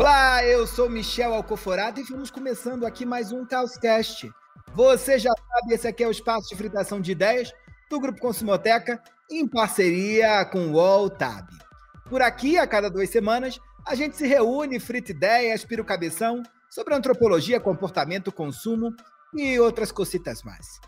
Olá, eu sou Michel Alcoforado e vamos começando aqui mais um Caoscast. Você já sabe, esse aqui é o espaço de fritação de ideias do Grupo Consumoteca em parceria com o UOL-TAB. Por aqui, a cada 2 semanas, a gente se reúne, frita ideias, pira o cabeção sobre antropologia, comportamento, consumo e outras cositas mais.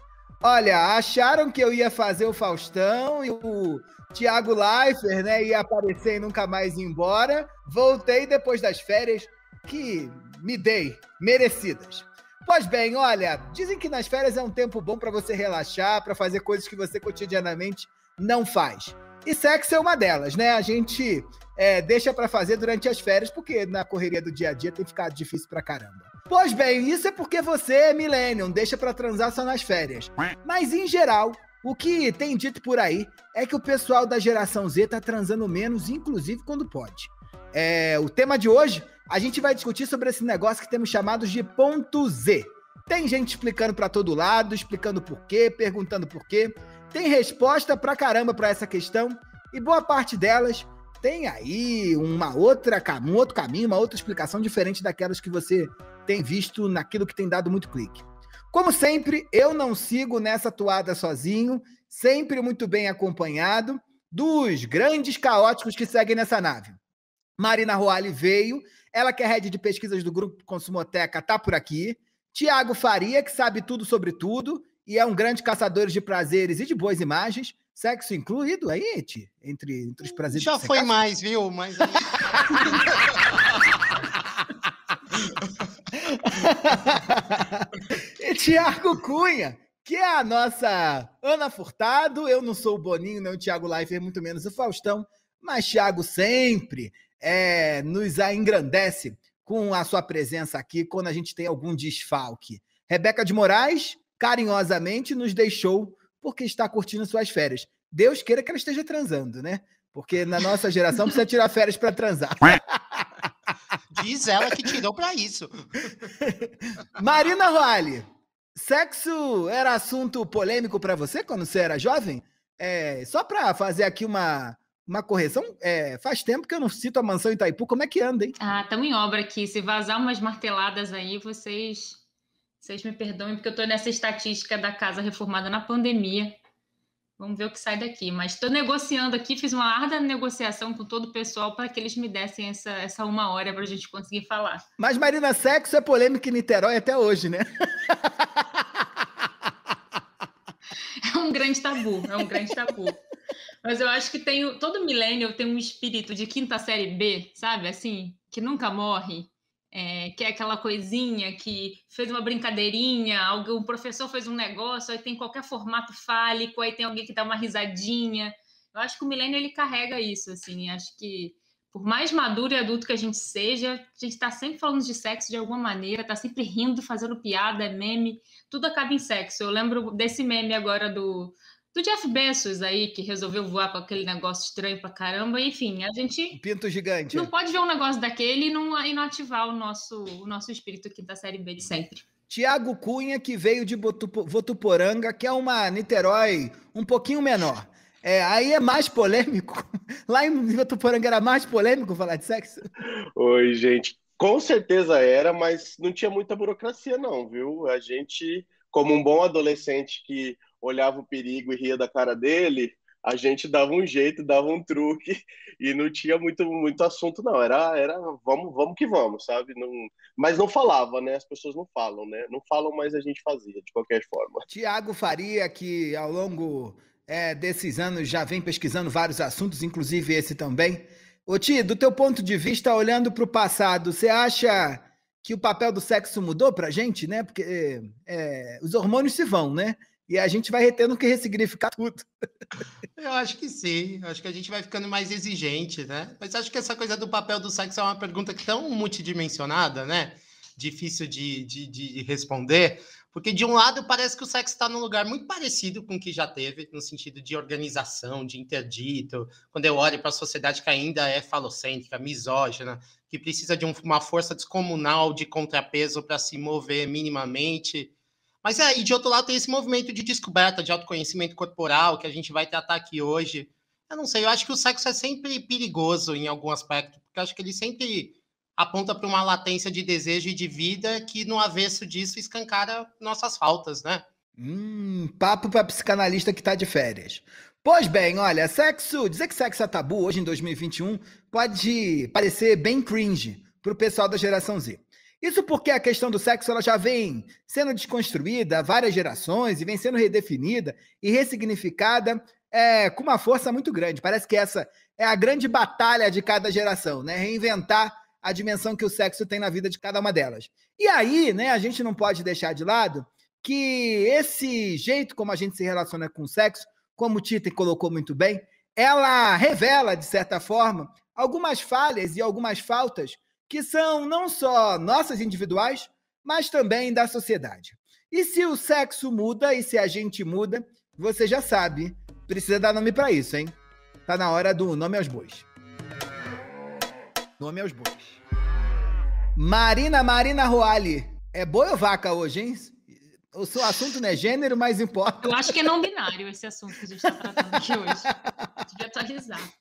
Olha, acharam que eu ia fazer o Faustão e o Thiago Leifert, né, ia aparecer e nunca mais ir embora. Voltei depois das férias que me dei, merecidas. Pois bem, olha, dizem que nas férias é um tempo bom para você relaxar, para fazer coisas que você cotidianamente não faz. E sexo é uma delas, né? A gente deixa para fazer durante as férias, porque na correria do dia a dia tem ficado difícil pra caramba. Pois bem, isso é porque você é millennium, deixa pra transar só nas férias. Mas, em geral, o que tem dito por aí é que o pessoal da geração Z tá transando menos, inclusive quando pode. O tema de hoje, a gente vai discutir sobre esse negócio que temos chamado de ponto Z. Tem gente explicando pra todo lado, explicando por quê, perguntando por quê. Tem resposta pra caramba pra essa questão e boa parte delas tem aí um outro caminho, uma outra explicação diferente daquelas que você tem visto naquilo que tem dado muito clique. Como sempre, eu não sigo nessa toada sozinho, sempre muito bem acompanhado dos grandes caóticos que seguem nessa nave. Marina Roale veio, ela que é head de pesquisas do Grupo Consumoteca, tá por aqui. Tiago Faria, que sabe tudo sobre tudo e é um grande caçador de prazeres e de boas imagens. Sexo incluído aí, Ti? Entre os prazeres. Já foi mais, viu? Mas... E Thiago Cunha, que é a nossa Ana Furtado. Eu não sou o Boninho, nem o Thiago Leifert, muito menos o Faustão, mas Thiago sempre nos engrandece com a sua presença aqui quando a gente tem algum desfalque. Rebeca de Moraes, carinhosamente, nos deixou porque está curtindo suas férias. Deus queira que ela esteja transando, né? Porque na nossa geração precisa tirar férias para transar. Diz ela que tirou para isso. Marina Roale, sexo era assunto polêmico para você quando você era jovem? Só para fazer aqui uma correção, faz tempo que eu não cito a mansão Itaipu. Como é que anda, hein? Estamos em obra aqui. Se vazar umas marteladas aí, vocês me perdoem, porque eu estou nessa estatística da casa reformada na pandemia. Vamos ver o que sai daqui. Mas estou negociando aqui, fiz uma árdua negociação com todo o pessoal para que eles me dessem essa 1 hora para a gente conseguir falar. Mas, Marina, sexo é polêmica em Niterói até hoje, né? É um grande tabu. Mas eu acho que todo milênio tem um espírito de quinta série B, sabe? Assim, que nunca morre. Que é aquela coisinha que fez uma brincadeirinha, o professor fez um negócio, aí tem qualquer formato fálico, aí tem alguém que dá uma risadinha. Eu acho que o milênio, ele carrega isso, assim. Acho que, por mais maduro e adulto que a gente seja, a gente está sempre falando de sexo de alguma maneira, está sempre rindo, fazendo piada, meme, tudo acaba em sexo. Eu lembro desse meme agora do Jeff Bezos aí, que resolveu voar com aquele negócio estranho pra caramba. Enfim, a gente... Pinto gigante. Não pode ver um negócio daquele e não ativar o nosso espírito quinta série B de sempre. Tiago Cunha, que veio de Votuporanga, que é uma Niterói um pouquinho menor. Aí é mais polêmico. Lá em Votuporanga era mais polêmico falar de sexo? Oi, gente. Com certeza era, mas não tinha muita burocracia não, viu? A gente, como um bom adolescente que olhava o perigo e ria da cara dele, a gente dava um jeito, dava um truque e não tinha muito assunto não, era vamos que vamos, sabe? Mas não falava, né? As pessoas não falam, né? Não falam, mas a gente fazia, de qualquer forma. Tiago Faria, que ao longo desses anos já vem pesquisando vários assuntos, inclusive esse também. Ô Ti, do teu ponto de vista, olhando para o passado, você acha que o papel do sexo mudou pra gente, né? Porque os hormônios se vão, né? E a gente vai tendo que ressignificar tudo. Eu acho que sim. Acho que a gente vai ficando mais exigente, né? Mas acho que essa coisa do papel do sexo é uma pergunta que é tão multidimensionada, né? Difícil de responder. Porque, de um lado, parece que o sexo está num lugar muito parecido com o que já teve, no sentido de organização, de interdito. Quando eu olho para a sociedade que ainda é falocêntrica, misógina, que precisa de uma força descomunal de contrapeso para se mover minimamente. Mas e de outro lado tem esse movimento de descoberta, de autoconhecimento corporal, que a gente vai tratar aqui hoje. Eu não sei, eu acho que o sexo é sempre perigoso em algum aspecto, porque eu acho que ele sempre aponta para uma latência de desejo e de vida que, no avesso disso, escancara nossas faltas, né? Papo para psicanalista que tá de férias. Pois bem, olha, dizer que sexo é tabu hoje em 2021 pode parecer bem cringe pro pessoal da geração Z. Isso porque a questão do sexo ela já vem sendo desconstruída há várias gerações e vem sendo redefinida e ressignificada com uma força muito grande. Parece que essa é a grande batalha de cada geração, né? Reinventar a dimensão que o sexo tem na vida de cada uma delas. E aí, né, a gente não pode deixar de lado que esse jeito como a gente se relaciona com o sexo, como o Tita colocou muito bem, ela revela, de certa forma, algumas falhas e algumas faltas que são não só nossas individuais, mas também da sociedade. E se o sexo muda e se a gente muda, você já sabe, precisa dar nome para isso, hein? Tá na hora do nome aos bois. Nome aos bois. Marina Roali. É boi ou vaca hoje, hein? O seu assunto não é gênero, mas importa. Eu acho que é não binário esse assunto que a gente está tratando aqui hoje. Devia atualizar.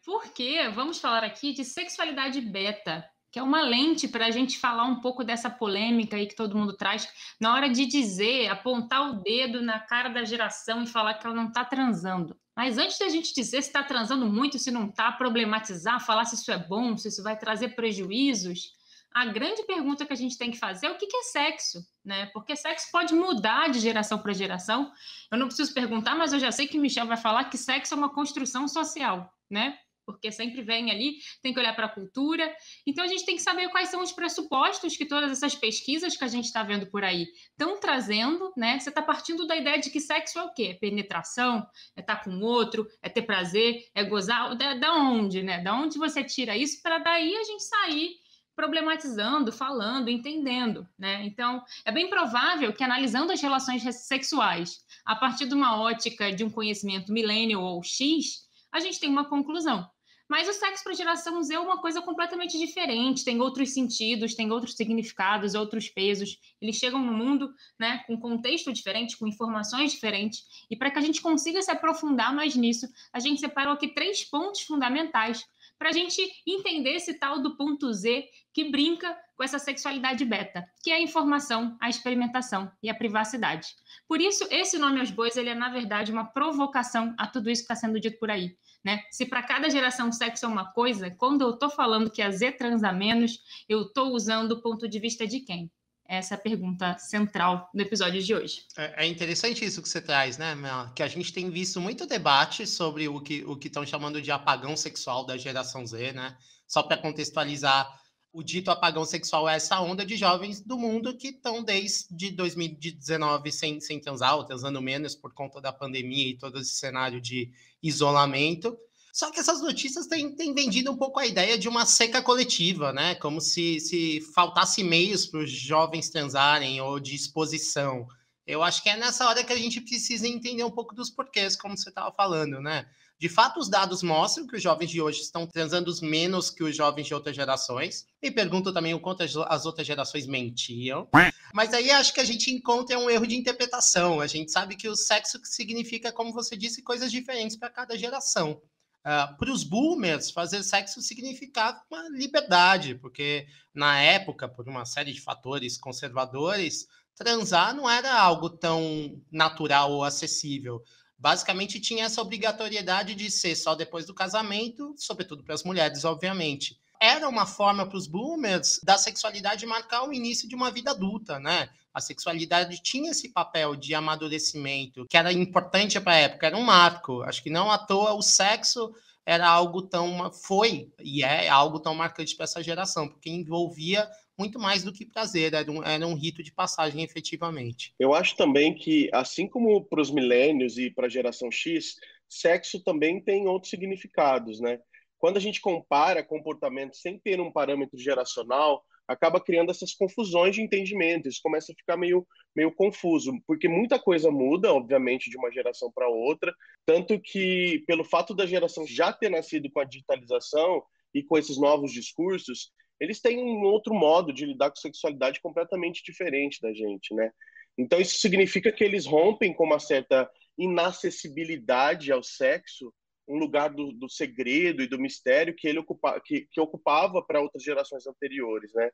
Porque vamos falar aqui de sexualidade beta, que é uma lente para a gente falar um pouco dessa polêmica aí que todo mundo traz, na hora de dizer, apontar o dedo na cara da geração e falar que ela não está transando. Mas antes da gente dizer se está transando muito, se não está, problematizar, falar se isso é bom, se isso vai trazer prejuízos, a grande pergunta que a gente tem que fazer é o que é sexo, né? Porque sexo pode mudar de geração para geração. Eu não preciso perguntar, mas eu já sei que o Michel vai falar que sexo é uma construção social, né? Porque sempre vem ali, tem que olhar para a cultura. Então, a gente tem que saber quais são os pressupostos que todas essas pesquisas que a gente está vendo por aí estão trazendo, né? Você está partindo da ideia de que sexo é o quê? É penetração? É estar com o outro? É ter prazer? É gozar? Da onde, né? Da onde você tira isso para daí a gente sair problematizando, falando, entendendo, né? Então, é bem provável que analisando as relações sexuais a partir de uma ótica de um conhecimento millennial ou X, a gente tem uma conclusão. Mas o sexo para a geração Z é uma coisa completamente diferente, tem outros sentidos, tem outros significados, outros pesos. Eles chegam no mundo, né, com contexto diferente, com informações diferentes. E para que a gente consiga se aprofundar mais nisso, a gente separou aqui 3 pontos fundamentais para a gente entender esse tal do ponto Z que brinca com essa sexualidade beta, que é a informação, a experimentação e a privacidade. Por isso, esse nome aos bois, ele é, na verdade, uma provocação a tudo isso que está sendo dito por aí, né? Se para cada geração sexo é uma coisa, quando eu estou falando que a Z transa menos, eu estou usando o ponto de vista de quem? Essa é a pergunta central do episódio de hoje. É interessante isso que você traz, né, Mel? Que a gente tem visto muito debate sobre o que estão chamando de apagão sexual da geração Z, né? Só para contextualizar, o dito apagão sexual é essa onda de jovens do mundo que estão desde 2019 sem transar, ou transando menos por conta da pandemia e todo esse cenário de isolamento. Só que essas notícias têm vendido um pouco a ideia de uma seca coletiva, né? Como se faltasse meios para os jovens transarem ou de exposição. Eu acho que é nessa hora que a gente precisa entender um pouco dos porquês, como você estava falando, né? De fato, os dados mostram que os jovens de hoje estão transando menos que os jovens de outras gerações. E pergunto também o quanto as outras gerações mentiam. Mas aí acho que a gente encontra um erro de interpretação. A gente sabe que o sexo significa, como você disse, coisas diferentes para cada geração. Para os boomers, fazer sexo significava uma liberdade, porque na época, por uma série de fatores conservadores, transar não era algo tão natural ou acessível. Basicamente, tinha essa obrigatoriedade de ser só depois do casamento, sobretudo para as mulheres, obviamente. Era uma forma para os boomers da sexualidade marcar o início de uma vida adulta, né? A sexualidade tinha esse papel de amadurecimento, que era importante para a época, era um marco. Acho que não à toa o sexo era algo foi e é algo tão marcante para essa geração, porque envolvia muito mais do que prazer, era um rito de passagem, efetivamente. Eu acho também que, assim como para os milênios e para a geração X, sexo também tem outros significados, né? Quando a gente compara comportamentos sem ter um parâmetro geracional, acaba criando essas confusões de entendimento, isso começa a ficar meio confuso, porque muita coisa muda, obviamente, de uma geração para outra, tanto que, pelo fato da geração já ter nascido com a digitalização e com esses novos discursos, eles têm um outro modo de lidar com sexualidade completamente diferente da gente, né? Então, isso significa que eles rompem com uma certa inacessibilidade ao sexo, um lugar do segredo e do mistério que ele que ocupava para outras gerações anteriores, né?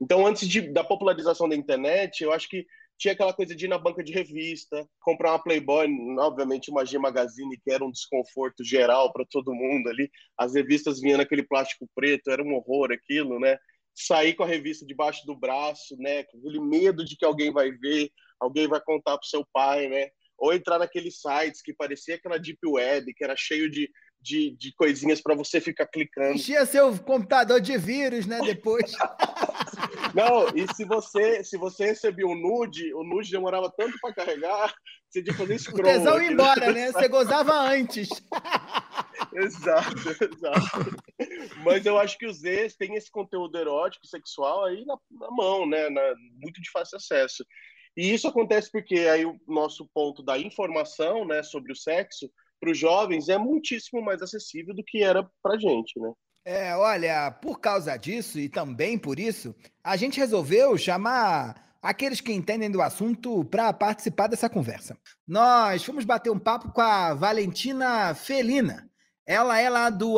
Então, antes da popularização da internet, eu acho que tinha aquela coisa de ir na banca de revista, comprar uma Playboy, obviamente uma G Magazine, que era um desconforto geral para todo mundo ali. As revistas vinham naquele plástico preto, era um horror aquilo, né? Sair com a revista debaixo do braço, né? Com aquele medo de que alguém vai ver, alguém vai contar pro seu pai, né? Ou entrar naqueles sites que parecia aquela deep web, que era cheio de coisinhas para você ficar clicando. Enchia seu computador de vírus, né? Depois. Não, e se você recebia um nude, o nude demorava tanto para carregar, você tinha que fazer scroll. O tesão ia embora, né? Você gozava antes. Exato. Mas eu acho que os ex têm esse conteúdo erótico, sexual aí na mão, né? Muito de fácil acesso. E isso acontece porque aí o nosso ponto da informação, né, sobre o sexo para os jovens é muitíssimo mais acessível do que era para gente, né? Olha, por causa disso e também por isso, a gente resolveu chamar aqueles que entendem do assunto para participar dessa conversa. Nós fomos bater um papo com a Valentina Felina. Ela é lá do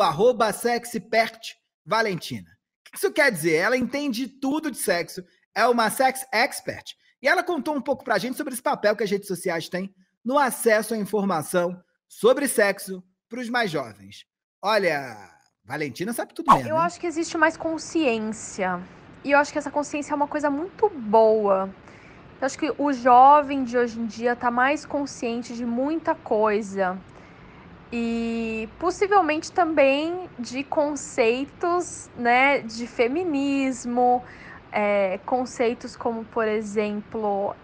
@sexpert Valentina. O que isso quer dizer? Ela entende tudo de sexo, é uma sex expert. E ela contou um pouco para a gente sobre esse papel que as redes sociais têm no acesso à informação sobre sexo para os mais jovens. Olha, Valentina sabe tudo mesmo. Eu acho que existe mais consciência. E eu acho que essa consciência é uma coisa muito boa. Eu acho que o jovem de hoje em dia está mais consciente de muita coisa. E possivelmente também de conceitos, né, de feminismo, conceitos como, por exemplo,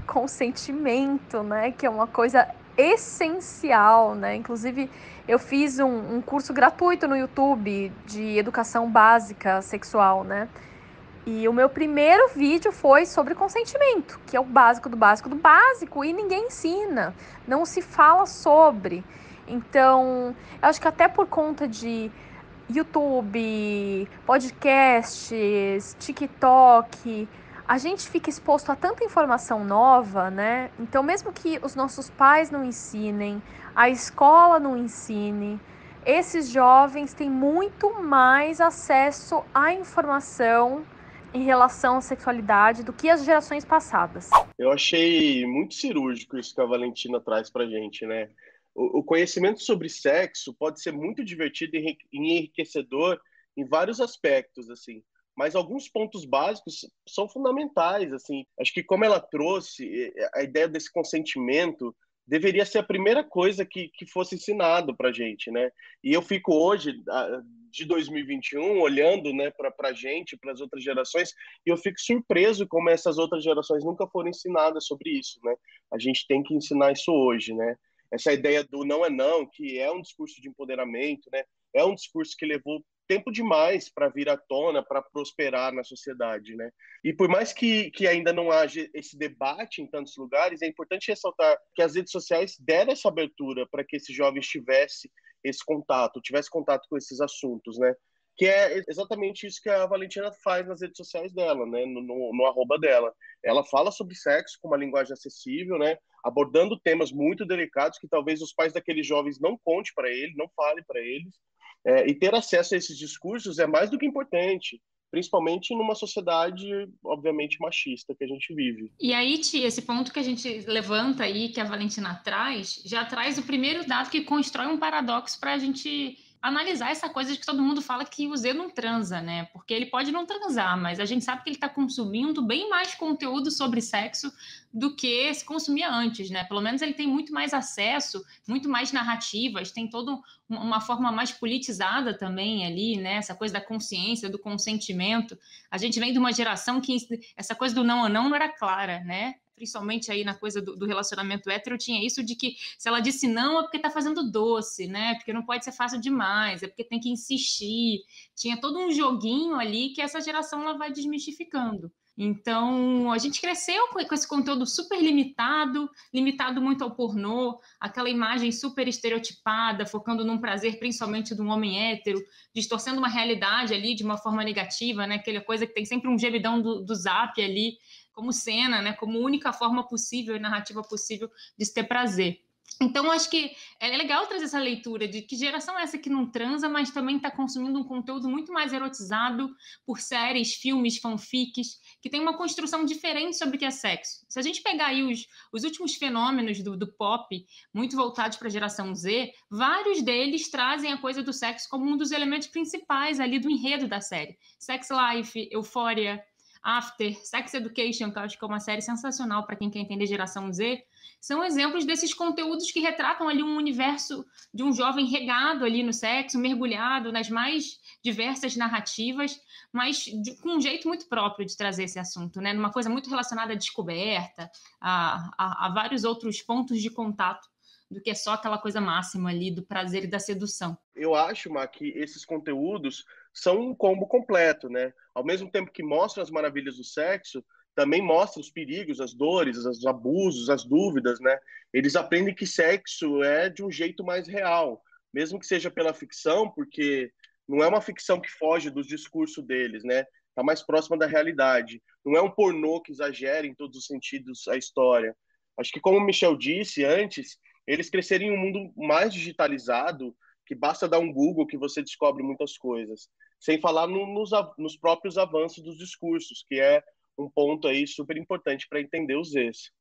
consentimento, né, que é uma coisa essencial, né? Inclusive, eu fiz um curso gratuito no YouTube de educação básica sexual, né? E o meu primeiro vídeo foi sobre consentimento, que é o básico do básico do básico, e ninguém ensina, não se fala sobre. Então, eu acho que até por conta de YouTube, podcasts, TikTok, a gente fica exposto a tanta informação nova, né? Então, mesmo que os nossos pais não ensinem, a escola não ensine, esses jovens têm muito mais acesso à informação em relação à sexualidade do que as gerações passadas. Eu achei muito cirúrgico isso que a Valentina traz pra gente, né? O conhecimento sobre sexo pode ser muito divertido e enriquecedor em vários aspectos, assim. Mas alguns pontos básicos são fundamentais, assim. Acho que como ela trouxe, a ideia desse consentimento deveria ser a primeira coisa que fosse ensinado pra gente, né? E eu fico hoje, de 2021, olhando, né, para a gente, para as outras gerações, e eu fico surpreso como essas outras gerações nunca foram ensinadas sobre isso, né? A gente tem que ensinar isso hoje, né? Essa ideia do não é não, que é um discurso de empoderamento, né? É um discurso que levou tempo demais para vir à tona, para prosperar na sociedade, né? E por mais que ainda não haja esse debate em tantos lugares, é importante ressaltar que as redes sociais deram essa abertura para que esses jovens tivessem esse contato, tivesse contato com esses assuntos, né? Que é exatamente isso que a Valentina faz nas redes sociais dela, né? No arroba dela. Ela fala sobre sexo com uma linguagem acessível, né? Abordando temas muito delicados que talvez os pais daqueles jovens não conte para eles, não fale para eles. E ter acesso a esses discursos é mais do que importante, principalmente numa sociedade, obviamente, machista que a gente vive. E aí, Tia, esse ponto que a gente levanta aí, que a Valentina traz, já traz o primeiro dado que constrói um paradoxo para a gente analisar essa coisa de que todo mundo fala que o Z não transa, né? Porque ele pode não transar, mas a gente sabe que ele está consumindo bem mais conteúdo sobre sexo do que se consumia antes, né? Pelo menos ele tem muito mais acesso, muito mais narrativas, tem toda uma forma mais politizada também ali, né? Essa coisa da consciência, do consentimento. A gente vem de uma geração que essa coisa do não ou não era clara, né? Principalmente aí na coisa do relacionamento hétero, tinha isso de que se ela disse não é porque tá fazendo doce, né? Porque não pode ser fácil demais, é porque tem que insistir. Tinha todo um joguinho ali que essa geração ela vai desmistificando. Então, a gente cresceu com esse conteúdo super limitado muito ao pornô, aquela imagem super estereotipada, focando num prazer principalmente de um homem hétero, distorcendo uma realidade ali de uma forma negativa, né? Aquela coisa que tem sempre um gemidão do Zap ali, como cena, né? Como única forma possível e narrativa possível de se ter prazer. Então, acho que é legal trazer essa leitura de que geração é essa que não transa, mas também está consumindo um conteúdo muito mais erotizado por séries, filmes, fanfics, que tem uma construção diferente sobre o que é sexo. Se a gente pegar aí os últimos fenômenos do pop, muito voltados para a geração Z, vários deles trazem a coisa do sexo como um dos elementos principais ali do enredo da série. Sex Life, Euphoria, After, Sex Education, que eu acho que é uma série sensacional para quem quer entender geração Z, são exemplos desses conteúdos que retratam ali um universo de um jovem regado ali no sexo, mergulhado nas mais diversas narrativas, mas com um jeito muito próprio de trazer esse assunto, né? Numa coisa muito relacionada à descoberta, a vários outros pontos de contato do que é só aquela coisa máxima ali do prazer e da sedução. Eu acho, Má, que esses conteúdos são um combo completo, né? Ao mesmo tempo que mostram as maravilhas do sexo, também mostram os perigos, as dores, os abusos, as dúvidas, né? Eles aprendem que sexo é de um jeito mais real, mesmo que seja pela ficção, porque não é uma ficção que foge dos discursos deles, né? Tá mais próxima da realidade. Não é um pornô que exagera em todos os sentidos a história. Acho que, como o Michel disse antes, eles crescerem em um mundo mais digitalizado, que basta dar um Google que você descobre muitas coisas. Sem falar nos próprios avanços dos discursos, que é um ponto aí super importante para entender os Zs.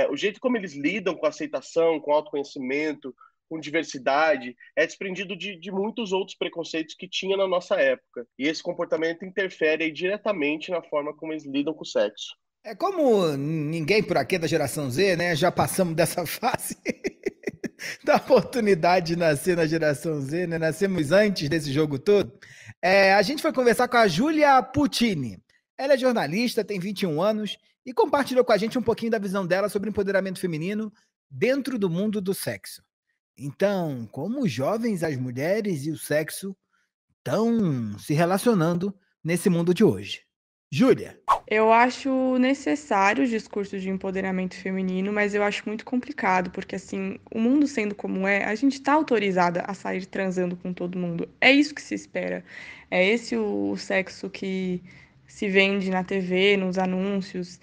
O jeito como eles lidam com aceitação, com autoconhecimento, com diversidade, é desprendido de muitos outros preconceitos que tinha na nossa época. E esse comportamento interfere aí diretamente na forma como eles lidam com o sexo. É como ninguém por aqui da geração Z, né? Já passamos dessa fase da oportunidade de nascer na geração Z, né? Nascemos antes desse jogo todo. A gente foi conversar com a Júlia Puccini. Ela é jornalista, tem 21 anos e compartilhou com a gente um pouquinho da visão dela sobre empoderamento feminino dentro do mundo do sexo. Então, como os jovens, as mulheres e o sexo estão se relacionando nesse mundo de hoje? Júlia. Eu acho necessário os discursos de empoderamento feminino, mas eu acho muito complicado, porque assim, o mundo sendo como é, a gente tá autorizada a sair transando com todo mundo. É isso que se espera. É esse o sexo que se vende na TV, nos anúncios,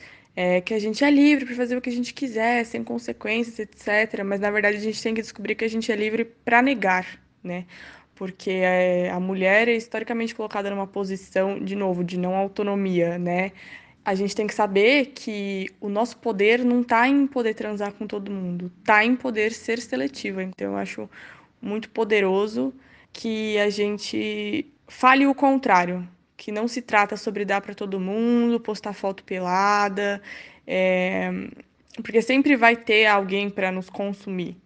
que a gente é livre para fazer o que a gente quiser, sem consequências, etc. Mas na verdade a gente tem que descobrir que a gente é livre para negar, né? Porque a mulher é historicamente colocada numa posição, de novo, de não autonomia, né? A gente tem que saber que o nosso poder não está em poder transar com todo mundo, está em poder ser seletiva. Então, eu acho muito poderoso que a gente fale o contrário, que não se trata sobre dar para todo mundo, postar foto pelada, porque sempre vai ter alguém para nos consumir.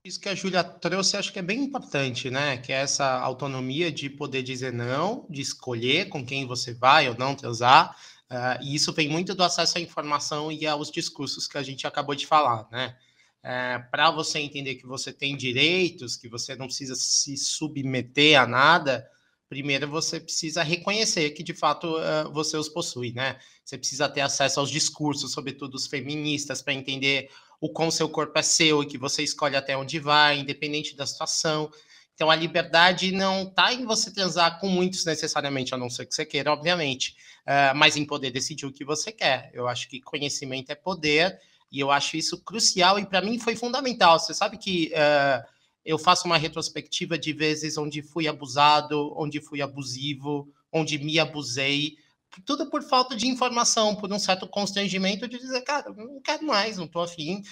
Isso que a Júlia trouxe, acho que é bem importante, né? Que é essa autonomia de poder dizer não, de escolher com quem você vai ou não transar. E isso vem muito do acesso à informação e aos discursos que a gente acabou de falar, né? Para você entender que você tem direitos, que você não precisa se submeter a nada, primeiro você precisa reconhecer que, de fato, você os possui, né? Você precisa ter acesso aos discursos, sobretudo os feministas, para entender o quão seu corpo é seu e que você escolhe até onde vai, independente da situação. Então, a liberdade não está em você transar com muitos necessariamente, a não ser que você queira, obviamente, mas em poder decidir o que você quer. Eu acho que conhecimento é poder e eu acho isso crucial e, para mim, foi fundamental. Você sabe que eu faço uma retrospectiva de vezes onde fui abusado, onde fui abusivo, onde me abusei, tudo por falta de informação, por um certo constrangimento de dizer, cara, não quero mais, não estou afim.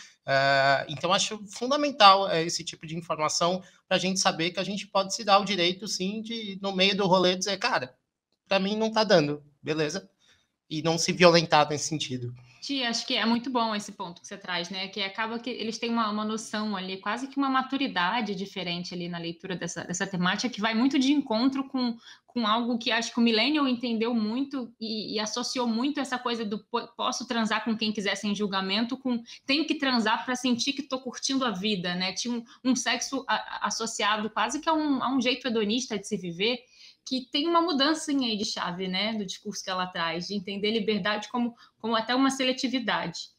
Então, acho fundamental esse tipo de informação para a gente saber que a gente pode se dar o direito, sim, de, no meio do rolê, dizer, cara, para mim não está dando, beleza? E não se violentar nesse sentido. Tia, acho que é muito bom esse ponto que você traz, né? Que acaba que eles têm uma noção ali, quase que uma maturidade diferente ali na leitura dessa temática, que vai muito de encontro com algo que acho que o Millennial entendeu muito e associou muito essa coisa do posso transar com quem quiser sem julgamento, com tenho que transar para sentir que estou curtindo a vida, né? Tinha um sexo associado quase que a um jeito hedonista de se viver, que tem uma mudança aí de chave, né, do discurso que ela traz, de entender liberdade como até uma seletividade.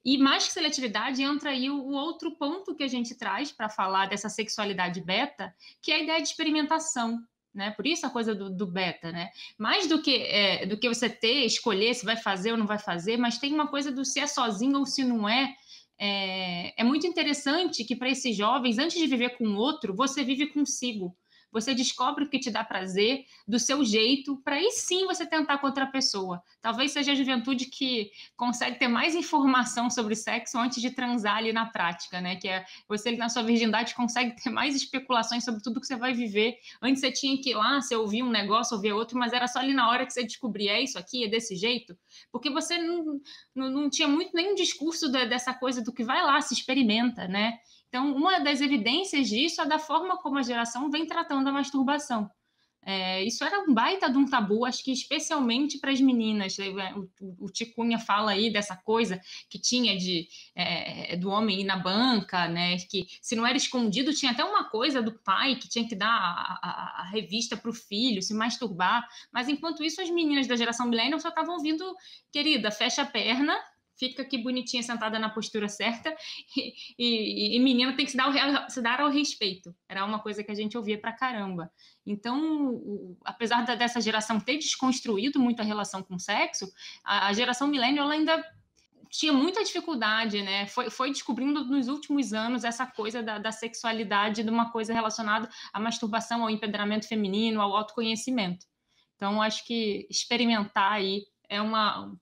E mais que seletividade, entra aí o outro ponto que a gente traz para falar dessa sexualidade beta, que é a ideia de experimentação, né? Por isso a coisa do beta, né? Mais do que você escolher se vai fazer ou não vai fazer, mas tem uma coisa do se é sozinho ou se não é, é muito interessante que para esses jovens, antes de viver com o outro, você vive consigo. Você descobre o que te dá prazer do seu jeito, para aí sim você tentar com outra pessoa. Talvez seja a juventude que consegue ter mais informação sobre sexo antes de transar ali na prática, né? Que é você, na sua virgindade, consegue ter mais especulações sobre tudo que você vai viver. Antes você tinha que ir lá, você ouvia um negócio, ouvia outro, mas era só ali na hora que você descobria, é isso aqui, é desse jeito. Porque você não tinha muito nenhum discurso dessa coisa do que vai lá, se experimenta, né? Então, uma das evidências disso é da forma como a geração vem tratando a masturbação. Isso era um baita de um tabu, acho que especialmente para as meninas. O Ticunha fala aí dessa coisa que tinha do homem ir na banca, né? Que se não era escondido, tinha até uma coisa do pai que tinha que dar a revista para o filho, se masturbar. Mas enquanto isso, as meninas da geração millennial só estavam ouvindo, querida, fecha a perna, fica aqui bonitinha, sentada na postura certa, e menina tem que se dar ao respeito. Era uma coisa que a gente ouvia pra caramba. Então, apesar dessa geração ter desconstruído muito a relação com o sexo, a geração millennial ainda tinha muita dificuldade, né? Foi descobrindo nos últimos anos essa coisa da sexualidade, de uma coisa relacionada à masturbação, ao empoderamento feminino, ao autoconhecimento. Então, acho que experimentar aí é uma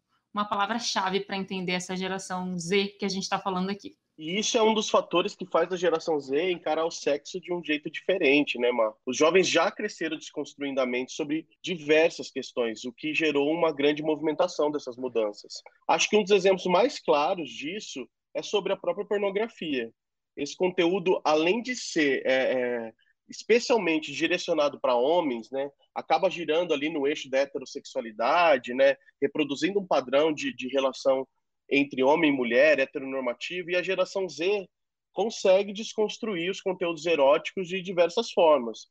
palavra-chave para entender essa geração Z que a gente está falando aqui. E isso é um dos fatores que faz a geração Z encarar o sexo de um jeito diferente, né, Mar? Os jovens já cresceram desconstruindo a mente sobre diversas questões, o que gerou uma grande movimentação dessas mudanças. Acho que um dos exemplos mais claros disso é sobre a própria pornografia. Esse conteúdo, além de ser especialmente direcionado para homens, né, acaba girando ali no eixo da heterossexualidade, né, reproduzindo um padrão de relação entre homem e mulher, heteronormativo, e a geração Z consegue desconstruir os conteúdos eróticos de diversas formas.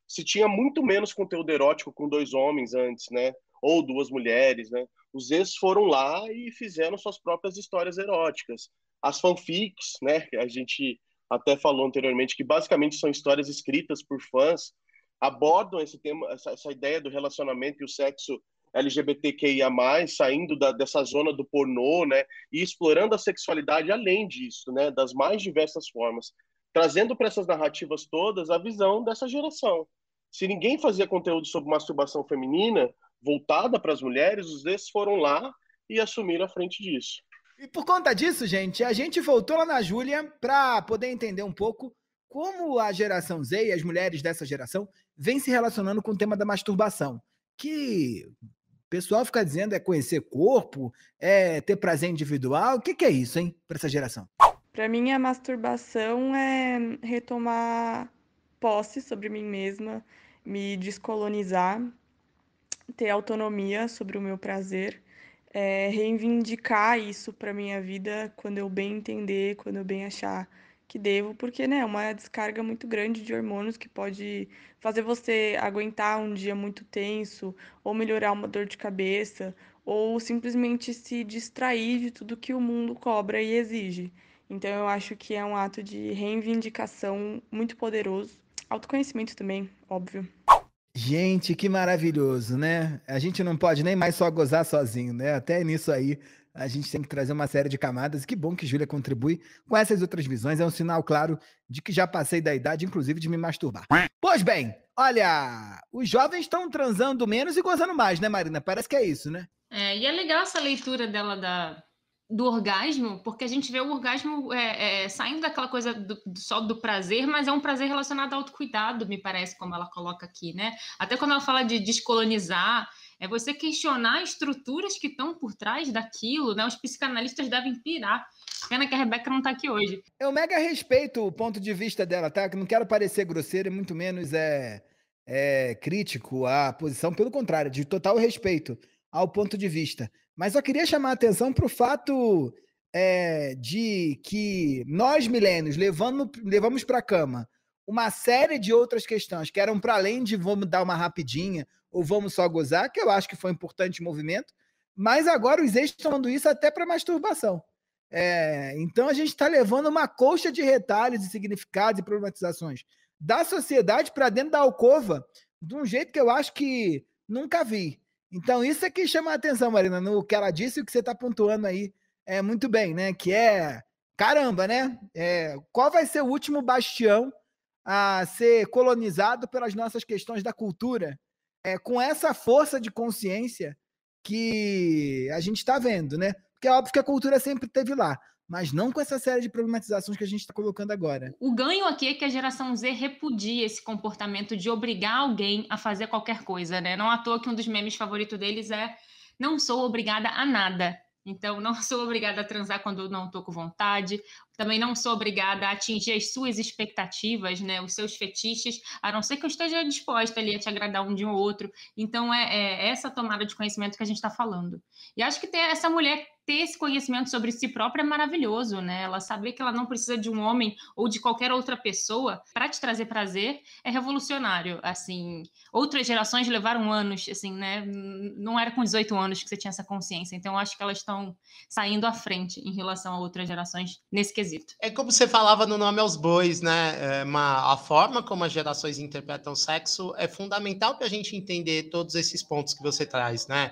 Se tinha muito menos conteúdo erótico com 2 homens antes, né, ou 2 mulheres, né, os Zs foram lá e fizeram suas próprias histórias eróticas. As fanfics, né, que a gente até falou anteriormente, que basicamente são histórias escritas por fãs, abordam esse tema, essa ideia do relacionamento e o sexo LGBTQIA+, saindo dessa zona do pornô, né, e explorando a sexualidade além disso, né, das mais diversas formas, trazendo para essas narrativas todas a visão dessa geração. Se ninguém fazia conteúdo sobre masturbação feminina, voltada para as mulheres, os desses foram lá e assumiram a frente disso. E por conta disso, gente, a gente voltou lá na Júlia para poder entender um pouco como a geração Z e as mulheres dessa geração vêm se relacionando com o tema da masturbação. Que o pessoal fica dizendo é conhecer corpo, é ter prazer individual. O que é isso, hein, para essa geração? Para mim, a masturbação é retomar posse sobre mim mesma, me descolonizar, ter autonomia sobre o meu prazer, reivindicar isso para minha vida quando eu bem entender, quando eu bem achar que devo, porque, né, é uma descarga muito grande de hormônios que pode fazer você aguentar um dia muito tenso, ou melhorar uma dor de cabeça, ou simplesmente se distrair de tudo que o mundo cobra e exige. Então, eu acho que é um ato de reivindicação muito poderoso. Autoconhecimento também, óbvio. Gente, que maravilhoso, né? A gente não pode nem mais só gozar sozinho, né? Até nisso aí, a gente tem que trazer uma série de camadas. Que bom que Júlia contribui com essas outras visões. É um sinal claro de que já passei da idade, inclusive, de me masturbar. Pois bem, olha, os jovens estão transando menos e gozando mais, né, Marina? Parece que é isso, né? E é legal essa leitura dela do orgasmo, porque a gente vê o orgasmo saindo daquela coisa só do prazer, mas é um prazer relacionado ao autocuidado, me parece, como ela coloca aqui, né? Até quando ela fala de descolonizar, é você questionar estruturas que estão por trás daquilo, né? Os psicanalistas devem pirar. Pena que a Rebeca não está aqui hoje. Eu mega respeito o ponto de vista dela, tá? Que não quero parecer grosseiro e muito menos crítico à posição, pelo contrário, de total respeito ao ponto de vista. Mas eu queria chamar a atenção para o fato de que nós, milênios, levamos para a cama uma série de outras questões que eram para além de vamos dar uma rapidinha ou vamos só gozar, que eu acho que foi um importante movimento, mas agora os ex estão falando isso até para masturbação. Então a gente está levando uma colcha de retalhos e significados e problematizações da sociedade para dentro da alcova de um jeito que eu acho que nunca vi. Então, isso é que chama a atenção, Marina, no que ela disse e o que você está pontuando aí muito bem, né? Que caramba, né? Qual vai ser o último bastião a ser colonizado pelas nossas questões da cultura? Com essa força de consciência que a gente está vendo, né? Porque é óbvio que a cultura sempre esteve lá, mas não com essa série de problematizações que a gente está colocando agora. O ganho aqui é que a geração Z repudia esse comportamento de obrigar alguém a fazer qualquer coisa, né? Não à toa que um dos memes favoritos deles é "não sou obrigada a nada". Então, não sou obrigada a transar quando não estou com vontade, também não sou obrigada a atingir as suas expectativas, né, os seus fetiches, a não ser que eu esteja disposta ali a te agradar um de um ou outro. Então, é essa tomada de conhecimento que a gente está falando. E acho que essa mulher ter esse conhecimento sobre si própria é maravilhoso, né? Ela saber que ela não precisa de um homem ou de qualquer outra pessoa para te trazer prazer é revolucionário. Assim, outras gerações levaram anos, assim, né? Não era com 18 anos que você tinha essa consciência. Então, eu acho que elas estão saindo à frente em relação a outras gerações nesse quesito. É como você falava no Nome aos Bois, né? A forma como as gerações interpretam o sexo é fundamental para a gente entender todos esses pontos que você traz, né?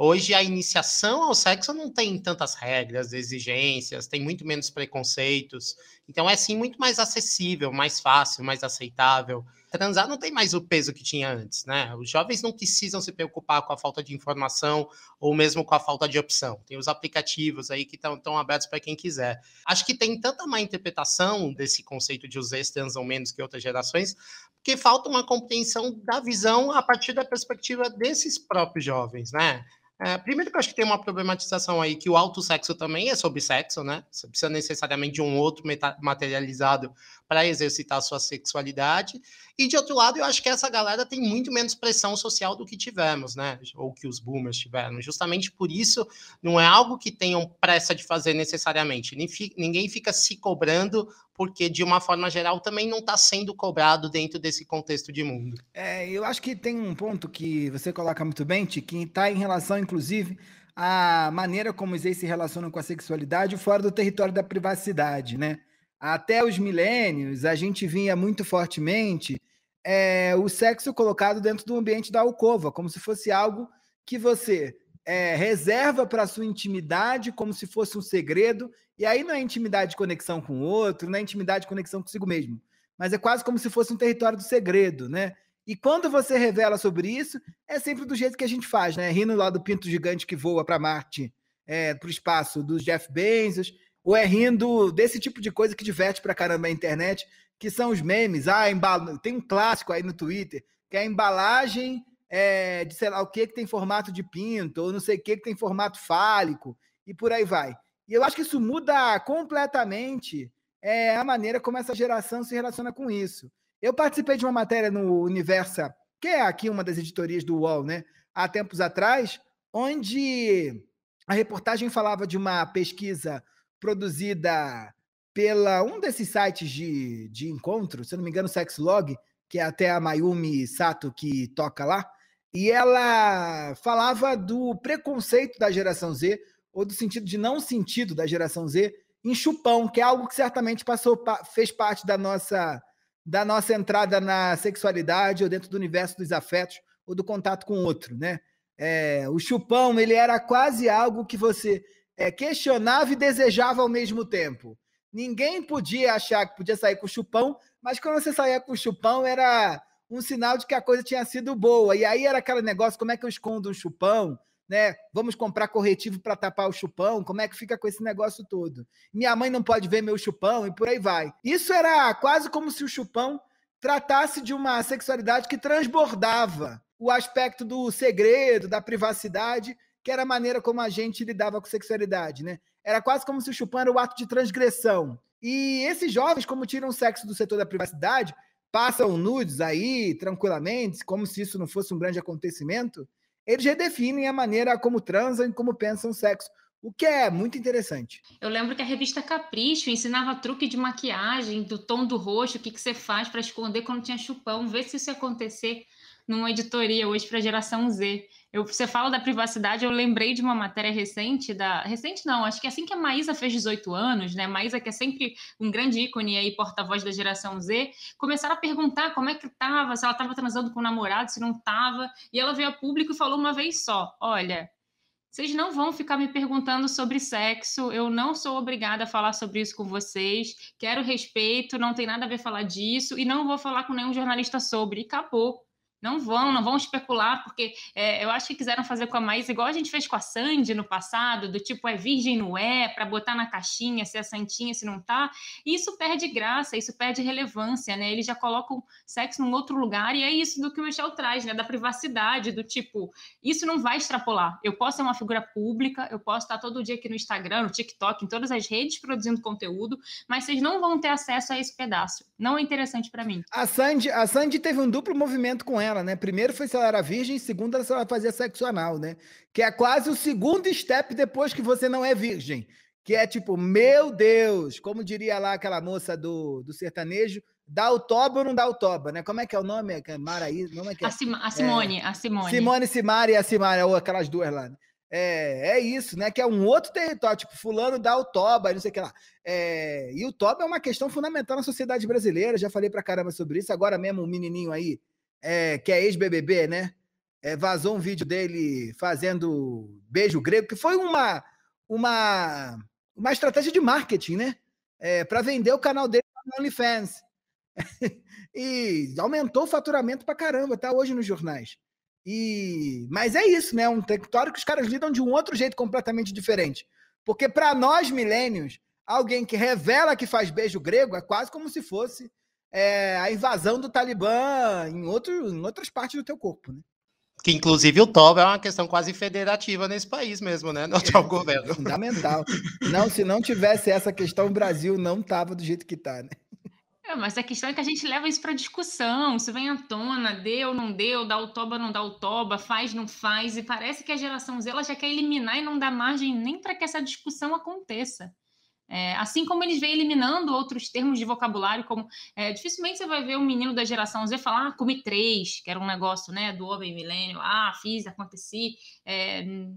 Hoje, a iniciação ao sexo não tem tantas regras, exigências, tem muito menos preconceitos. Então, é sim muito mais acessível, mais fácil, mais aceitável. Transar não tem mais o peso que tinha antes, né? Os jovens não precisam se preocupar com a falta de informação ou mesmo com a falta de opção. Tem os aplicativos aí que estão abertos para quem quiser. Acho que tem tanta má interpretação desse conceito de os ex transam menos que outras gerações, porque falta uma compreensão da visão a partir da perspectiva desses próprios jovens, né? Primeiro que eu acho que tem uma problematização aí que o autossexo também é sobre sexo, né? Você precisa necessariamente de um outro materializado para exercitar a sua sexualidade. E, de outro lado, eu acho que essa galera tem muito menos pressão social do que tivemos, né? Ou que os boomers tiveram. Justamente por isso, não é algo que tenham pressa de fazer necessariamente. Ninguém fica se cobrando, porque, de uma forma geral, também não está sendo cobrado dentro desse contexto de mundo. Eu acho que tem um ponto que você coloca muito bem, Ti, que está em relação, inclusive, à maneira como os ex se relacionam com a sexualidade fora do território da privacidade, né? Até os milênios, a gente vinha muito fortemente o sexo colocado dentro do ambiente da alcova, como se fosse algo que você reserva para a sua intimidade, como se fosse um segredo, e aí não é intimidade de conexão com o outro, não é intimidade de conexão consigo mesmo, mas é quase como se fosse um território do segredo, né? E quando você revela sobre isso, é sempre do jeito que a gente faz, né? Rindo lá do pinto gigante que voa para Marte, para o espaço, do Jeff Bezos, ou rindo desse tipo de coisa que diverte pra caramba a internet, que são os memes. Tem um clássico aí no Twitter, que é a embalagem de sei lá o que tem formato de pinto, ou não sei o que tem formato fálico, e por aí vai. E eu acho que isso muda completamente a maneira como essa geração se relaciona com isso. Eu participei de uma matéria no Universa, que é aqui uma das editorias do UOL, né, há tempos atrás, onde a reportagem falava de uma pesquisa produzida pela um desses sites de encontro, se eu não me engano, o Sexlog, que é até a Mayumi Sato que toca lá, e ela falava do preconceito da geração Z, ou do sentido de não sentido da geração Z, em chupão, que é algo que certamente fez parte da nossa entrada na sexualidade, ou dentro do universo dos afetos, ou do contato com o outro, né? O chupão, ele era quase algo que você questionava e desejava ao mesmo tempo. Ninguém podia achar que podia sair com o chupão, mas quando você saía com o chupão, era um sinal de que a coisa tinha sido boa. E aí era aquele negócio, como é que eu escondo um chupão? Né? Vamos comprar corretivo para tapar o chupão? Como é que fica com esse negócio todo? Minha mãe não pode ver meu chupão e por aí vai. Isso era quase como se o chupão tratasse de uma sexualidade que transbordava o aspecto do segredo, da privacidade, que era a maneira como a gente lidava com sexualidade, né? Era quase como se o chupão era o ato de transgressão. E esses jovens, como tiram o sexo do setor da privacidade, passam nudes aí tranquilamente, como se isso não fosse um grande acontecimento, eles redefinem a maneira como transam e como pensam o sexo, o que é muito interessante. Eu lembro que a revista Capricho ensinava truque de maquiagem, do tom do rosto, o que você faz para esconder quando tinha chupão. Vê se isso ia acontecer numa editoria hoje para a geração Z. Você fala da privacidade, eu lembrei de uma matéria recente, recente não, acho que assim que a Maísa fez 18 anos, né, Maísa que é sempre um grande ícone aí, porta-voz da geração Z, começaram a perguntar como é que estava, se ela estava transando com o namorado, se não estava, e ela veio a público e falou uma vez só, olha, Vocês não vão ficar me perguntando sobre sexo, eu não sou obrigada a falar sobre isso com vocês, quero respeito, não tem nada a ver falar disso, e não vou falar com nenhum jornalista sobre, e acabou. Não vão especular, porque eu acho que quiseram fazer com a Maísa, igual a gente fez com a Sandy no passado, do tipo, é virgem, não é, para botar na caixinha, se é santinha, se não tá, e isso perde graça, isso perde relevância, né? Eles já colocam sexo num outro lugar, e é isso do que o Michel traz, né? Da privacidade, do tipo, isso não vai extrapolar. Eu posso ser uma figura pública, eu posso estar todo dia aqui no Instagram, no TikTok, em todas as redes produzindo conteúdo, mas vocês não vão ter acesso a esse pedaço. Não é interessante para mim. A Sandy teve um duplo movimento com ela, né? Primeiro foi se ela era virgem, segundo se ela fazia sexo anal, né? Que é quase o segundo step depois que você não é virgem. Que é tipo, meu Deus, como diria lá aquela moça do sertanejo, dá o toba ou não dá o toba, né? Como é que é o nome? Maraí, como é que é? A Simone. Simone Simari e a Simari, ou aquelas duas lá, né? É isso, né? Que é um outro território, tipo, fulano dá o toba, não sei o que lá. E o toba é uma questão fundamental na sociedade brasileira, já falei pra caramba sobre isso. Agora mesmo um menininho aí, que é ex-BBB, né? Vazou um vídeo dele fazendo beijo grego, que foi uma estratégia de marketing, né? Para vender o canal dele no OnlyFans. E aumentou o faturamento pra caramba, tá hoje nos jornais. Mas é isso, né? Um território que os caras lidam de um outro jeito completamente diferente. Porque para nós, milênios, alguém que revela que faz beijo grego é quase como se fosse a invasão do Talibã em outras partes do teu corpo, né? Que, inclusive, o toba é uma questão quase federativa nesse país mesmo, né? No atual governo. Fundamental. Não, se não tivesse essa questão, o Brasil não estava do jeito que está, né? Mas a questão é que a gente leva isso para discussão, isso vem à tona, deu, não deu, dá o toba, não dá o toba, faz, não faz, e parece que a geração Z ela já quer eliminar e não dá margem nem para que essa discussão aconteça. Assim como eles vêm eliminando outros termos de vocabulário, como dificilmente você vai ver um menino da geração Z falar comi 3, que era um negócio, né, do homem milênio, fiz, aconteci.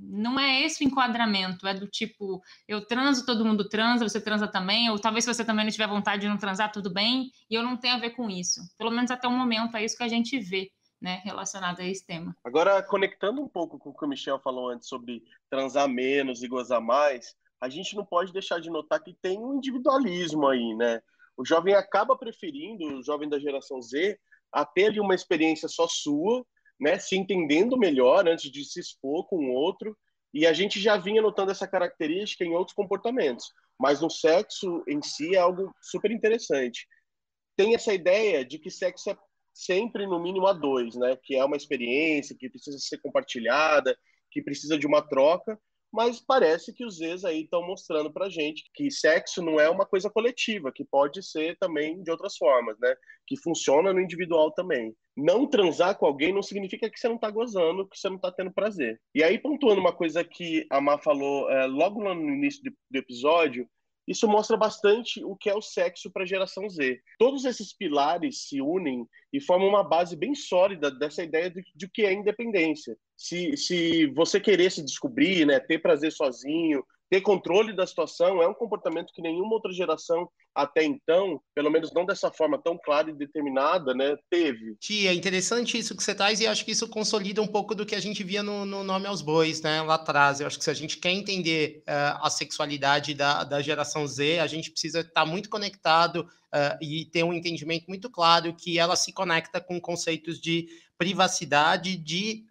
Não é esse o enquadramento, é do tipo, eu transo, todo mundo transa, você transa também, ou talvez se você também não tiver vontade de não transar, tudo bem, e eu não tenho a ver com isso. Pelo menos até o momento é isso que a gente vê, né, relacionado a esse tema. Agora, conectando um pouco com o que o Michel falou antes sobre transar menos e gozar mais, a gente não pode deixar de notar que tem um individualismo aí, né? O jovem acaba preferindo, o jovem da geração Z, a ter ali uma experiência só sua, né? Se entendendo melhor antes de se expor com o outro. E a gente já vinha notando essa característica em outros comportamentos. Mas no sexo em si é algo super interessante. Tem essa ideia de que sexo é sempre no mínimo a dois, né? Que é uma experiência que precisa ser compartilhada, que precisa de uma troca. Mas parece que os Zs aí estão mostrando pra gente que sexo não é uma coisa coletiva, que pode ser também de outras formas, né? Que funciona no individual também. Não transar com alguém não significa que você não tá gozando, que você não tá tendo prazer. E aí, pontuando uma coisa que a Má falou logo lá no início do episódio, isso mostra bastante o que é o sexo para a geração Z. Todos esses pilares se unem e formam uma base bem sólida dessa ideia de que é independência. Se você querer se descobrir, né, ter prazer sozinho, ter controle da situação, é um comportamento que nenhuma outra geração até então, pelo menos não dessa forma tão clara e determinada, né, teve. Tia, é interessante isso que você traz e acho que isso consolida um pouco do que a gente via no Nome aos Bois, né, lá atrás. Eu acho que se a gente quer entender a sexualidade da geração Z, a gente precisa estar muito conectado e ter um entendimento muito claro que ela se conecta com conceitos de privacidade, de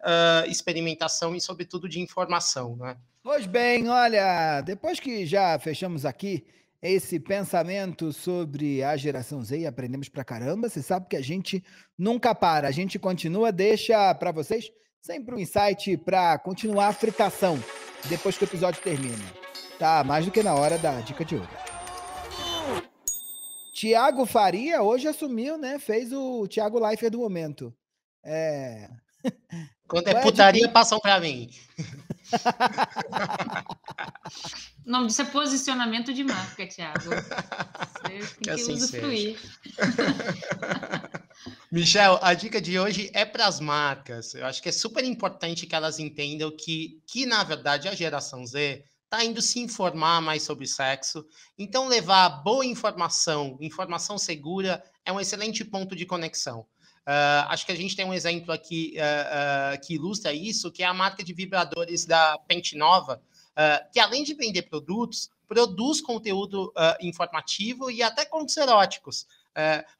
experimentação e, sobretudo, de informação, né? Pois bem, olha, depois que já fechamos aqui esse pensamento sobre a geração Z e aprendemos pra caramba, você sabe que a gente nunca para, a gente continua, deixa para vocês sempre um insight para continuar a fritação depois que o episódio termina. Tá mais do que na hora da dica de ouro. Tiago Faria hoje assumiu, né? Fez o Thiago Leifert do momento. Quando é putaria, passam para mim. O nome disso é posicionamento de marca, Thiago. Você tem que assim usufruir. Michel, a dica de hoje é para as marcas. Eu acho que é super importante que elas entendam que na verdade, a geração Z está indo se informar mais sobre sexo. Então, levar boa informação segura, é um excelente ponto de conexão. Acho que a gente tem um exemplo aqui que ilustra isso, que é a marca de vibradores da Pente Nova, que além de vender produtos, produz conteúdo informativo e até contos eróticos,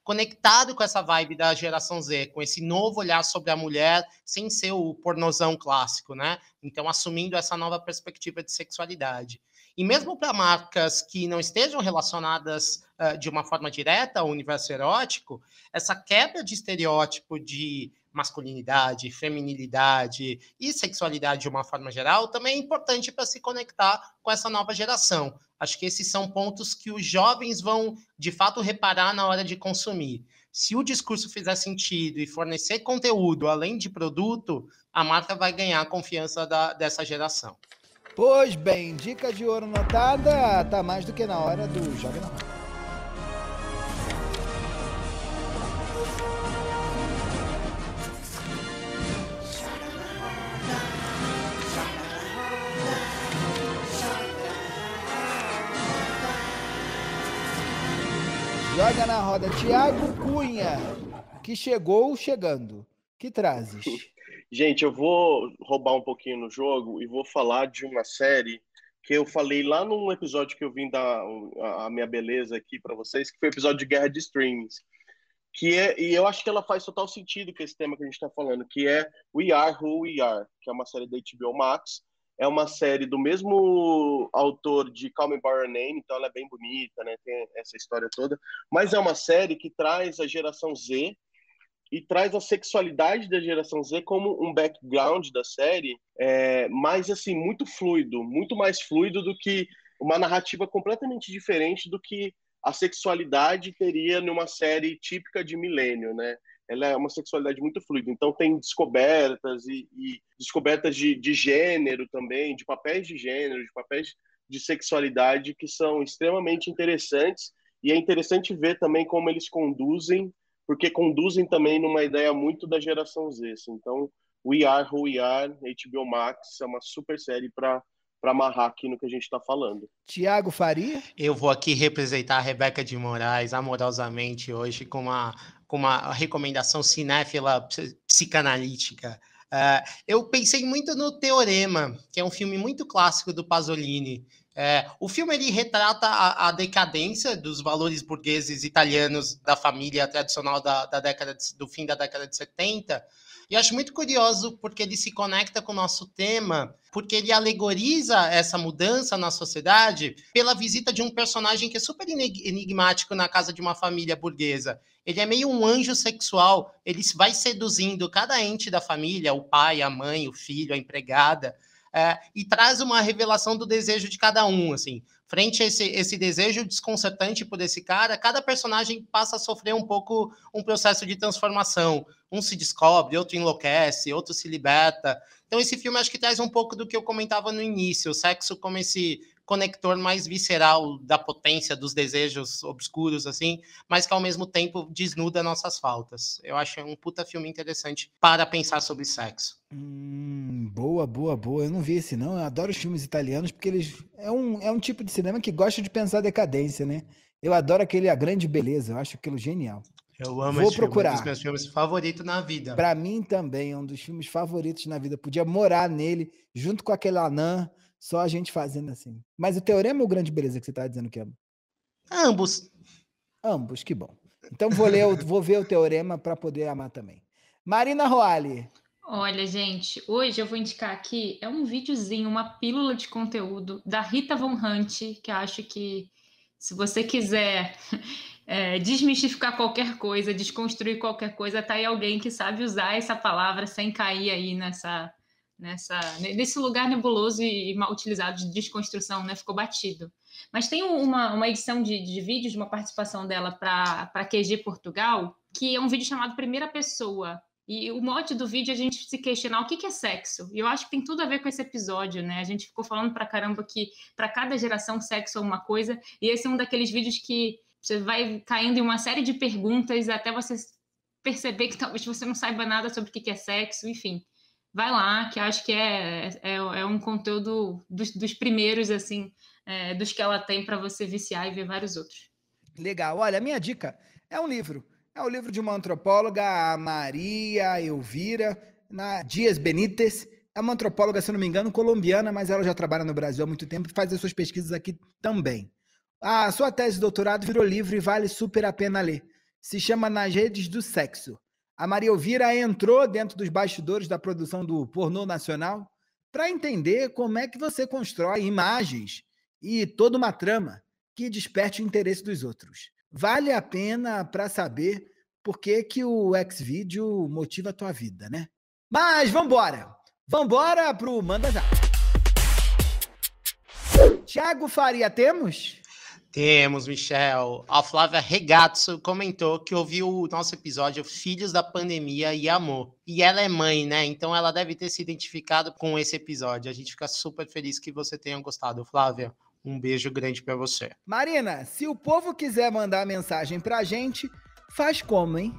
conectado com essa vibe da geração Z, com esse novo olhar sobre a mulher, sem ser o pornozão clássico, né? Então, assumindo essa nova perspectiva de sexualidade. E mesmo para marcas que não estejam relacionadas de uma forma direta ao universo erótico, essa quebra de estereótipo de masculinidade, feminilidade e sexualidade de uma forma geral também é importante para se conectar com essa nova geração. Acho que esses são pontos que os jovens vão, de fato, reparar na hora de consumir. Se o discurso fizer sentido e fornecer conteúdo além de produto, a marca vai ganhar a confiança dessa geração. Pois bem, dica de ouro notada, tá mais do que na hora do Joga na Roda. Joga na roda, Thiago Cunha, que chegou chegando. Que trazes? Gente, eu vou roubar um pouquinho no jogo e vou falar de uma série que eu falei lá num episódio que eu vim dar a minha beleza aqui para vocês, que foi o episódio de Guerra de Streams. E eu acho que ela faz total sentido com esse tema que a gente está falando, que é We Are Who We Are, que é uma série da HBO Max. É uma série do mesmo autor de Call Me By Your Name, então ela é bem bonita, né? Tem essa história toda. Mas é uma série que traz a geração Z e traz a sexualidade da geração Z como um background da série, mas assim, muito fluido, muito mais fluido do que uma narrativa completamente diferente do que a sexualidade teria numa série típica de milênio, né? Ela é uma sexualidade muito fluida, então tem descobertas e descobertas de gênero também, de papéis de gênero, de papéis de sexualidade que são extremamente interessantes, e é interessante ver também como eles conduzem, porque conduzem também numa ideia muito da geração Z. Então, We Are Who We Are, HBO Max, é uma super série para amarrar aqui no que a gente está falando. Tiago Faria? Eu vou aqui representar a Rebeca de Moraes amorosamente hoje com uma recomendação cinéfila psicanalítica. Eu pensei muito no Teorema, que é um filme muito clássico do Pasolini. O filme ele retrata a decadência dos valores burgueses italianos da família tradicional do fim da década de 70, e acho muito curioso porque ele se conecta com o nosso tema, porque ele alegoriza essa mudança na sociedade pela visita de um personagem que é super enigmático na casa de uma família burguesa. Ele é meio um anjo sexual, ele vai seduzindo cada ente da família, o pai, a mãe, o filho, a empregada, e traz uma revelação do desejo de cada um, assim. Frente a esse desejo desconcertante por esse cara, cada personagem passa a sofrer um pouco um processo de transformação. Um se descobre, outro enlouquece, outro se liberta. Então esse filme acho que traz um pouco do que eu comentava no início, o sexo como esse conector mais visceral da potência dos desejos obscuros, assim, mas que ao mesmo tempo desnuda nossas faltas. Eu acho um puta filme interessante para pensar sobre sexo. Boa. Eu não vi esse não, eu adoro os filmes italianos porque eles é um tipo de cinema que gosta de pensar decadência, né? Eu adoro aquele A Grande Beleza, eu acho aquilo genial. Eu amo Vou esse procurar. filme, um dos meus filmes favoritos na vida. Para mim também, é um dos filmes favoritos na vida. Podia morar nele, junto com aquele anã, só a gente fazendo assim. Mas o Teorema ou o Grande Beleza que você tá dizendo que é? Ambos, que bom. Então vou ver o Teorema para poder amar também. Marina Roale. Olha, gente, hoje eu vou indicar aqui, é um videozinho, uma pílula de conteúdo da Rita Von Hunt, que eu acho que se você quiser desmistificar qualquer coisa, desconstruir qualquer coisa, tá aí alguém que sabe usar essa palavra sem cair aí nesse lugar nebuloso e mal utilizado de desconstrução, né? Ficou batido. Mas tem uma edição de vídeo, de uma participação dela para QG Portugal, que é um vídeo chamado Primeira Pessoa. E o mote do vídeo é a gente se questionar o que é sexo. E eu acho que tem tudo a ver com esse episódio, né? A gente ficou falando pra caramba que para cada geração sexo é uma coisa, e esse é um daqueles vídeos que você vai caindo em uma série de perguntas até você perceber que talvez você não saiba nada sobre o que é sexo, enfim. Vai lá, que eu acho que é um conteúdo dos primeiros, assim, dos que ela tem para você viciar e ver vários outros. Legal. Olha, a minha dica é um livro. É o livro de uma antropóloga, a Maria Elvira Dias Benítez. É uma antropóloga, se não me engano, colombiana, mas ela já trabalha no Brasil há muito tempo e faz as suas pesquisas aqui também. A sua tese de doutorado virou livro e vale super a pena ler. Se chama Nas Redes do Sexo. A Maria Elvira entrou dentro dos bastidores da produção do pornô nacional para entender como é que você constrói imagens e toda uma trama que desperte o interesse dos outros. Vale a pena para saber por que o Xvideo motiva a tua vida, né? Mas vambora! Vambora pro Manda Já! Thiago Faria, temos? Temos, Michel. A Flávia Regazzo comentou que ouviu o nosso episódio Filhos da Pandemia e Amor. E ela é mãe, né? Então ela deve ter se identificado com esse episódio. A gente fica super feliz que você tenha gostado, Flávia. Um beijo grande pra você. Marina, se o povo quiser mandar mensagem pra gente, faz como, hein?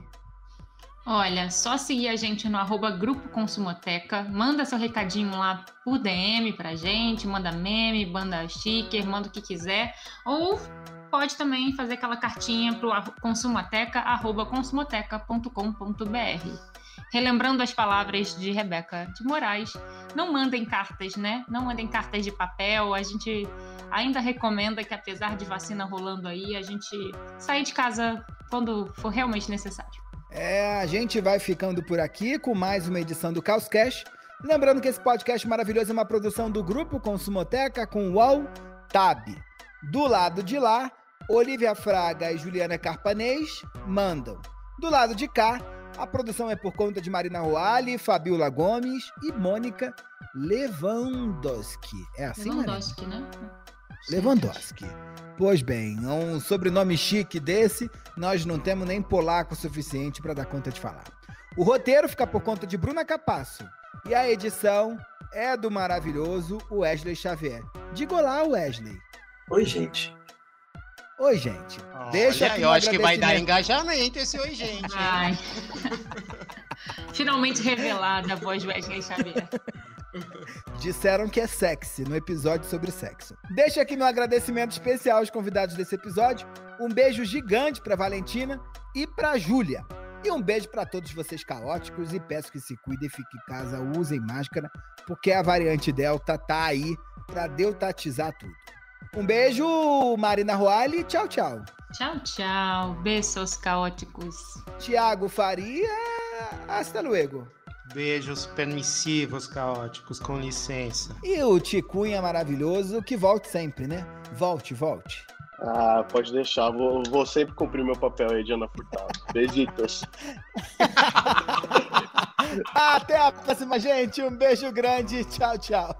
Olha, só seguir a gente no @Grupo Consumoteca, manda seu recadinho lá por DM pra gente, manda meme, manda sticker, manda o que quiser, ou pode também fazer aquela cartinha pro consumoteca@consumoteca.com.br. Relembrando as palavras de Rebeca de Moraes, não mandem cartas, né? Não mandem cartas de papel, a gente ainda recomenda que, apesar de vacina rolando aí, a gente sair de casa quando for realmente necessário. A gente vai ficando por aqui com mais uma edição do Causcast. Lembrando que esse podcast maravilhoso é uma produção do Grupo Consumoteca com o UOL Tab. Do lado de lá, Olivia Fraga e Juliana Carpanês mandam. Do lado de cá, a produção é por conta de Marina Roale, Fabiola Gomes e Mônica Lewandowski. É assim, Lewandowski, Marina? Né? Lewandowski. Pois bem, um sobrenome chique desse, nós não temos nem polaco o suficiente para dar conta de falar. O roteiro fica por conta de Bruna Capasso e a edição é do maravilhoso Wesley Xavier. Diga olá, Wesley. Oi, gente. Oi, gente. Deixa Olha, eu acho que vai dar engajamento esse oi, gente. Ai. Finalmente revelada a voz de Wesley Xavier. Disseram que é sexy no episódio sobre sexo. Deixa aqui meu agradecimento especial aos convidados desse episódio. Um beijo gigante para Valentina e para Júlia. E um beijo para todos vocês caóticos e peço que se cuidem, fiquem em casa, usem máscara, porque a variante Delta tá aí para deutatizar tudo. Um beijo, Marina Roale. Tchau, tchau. Tchau, tchau. Beijos caóticos. Thiago Faria. Hasta luego. Beijos permissivos, caóticos, com licença. E o Ticunha maravilhoso, que volte sempre, né? Volte, volte. Ah, pode deixar. Vou sempre cumprir meu papel aí, Diana Furtado. Beijitos. Até a próxima, gente. Um beijo grande. Tchau, tchau.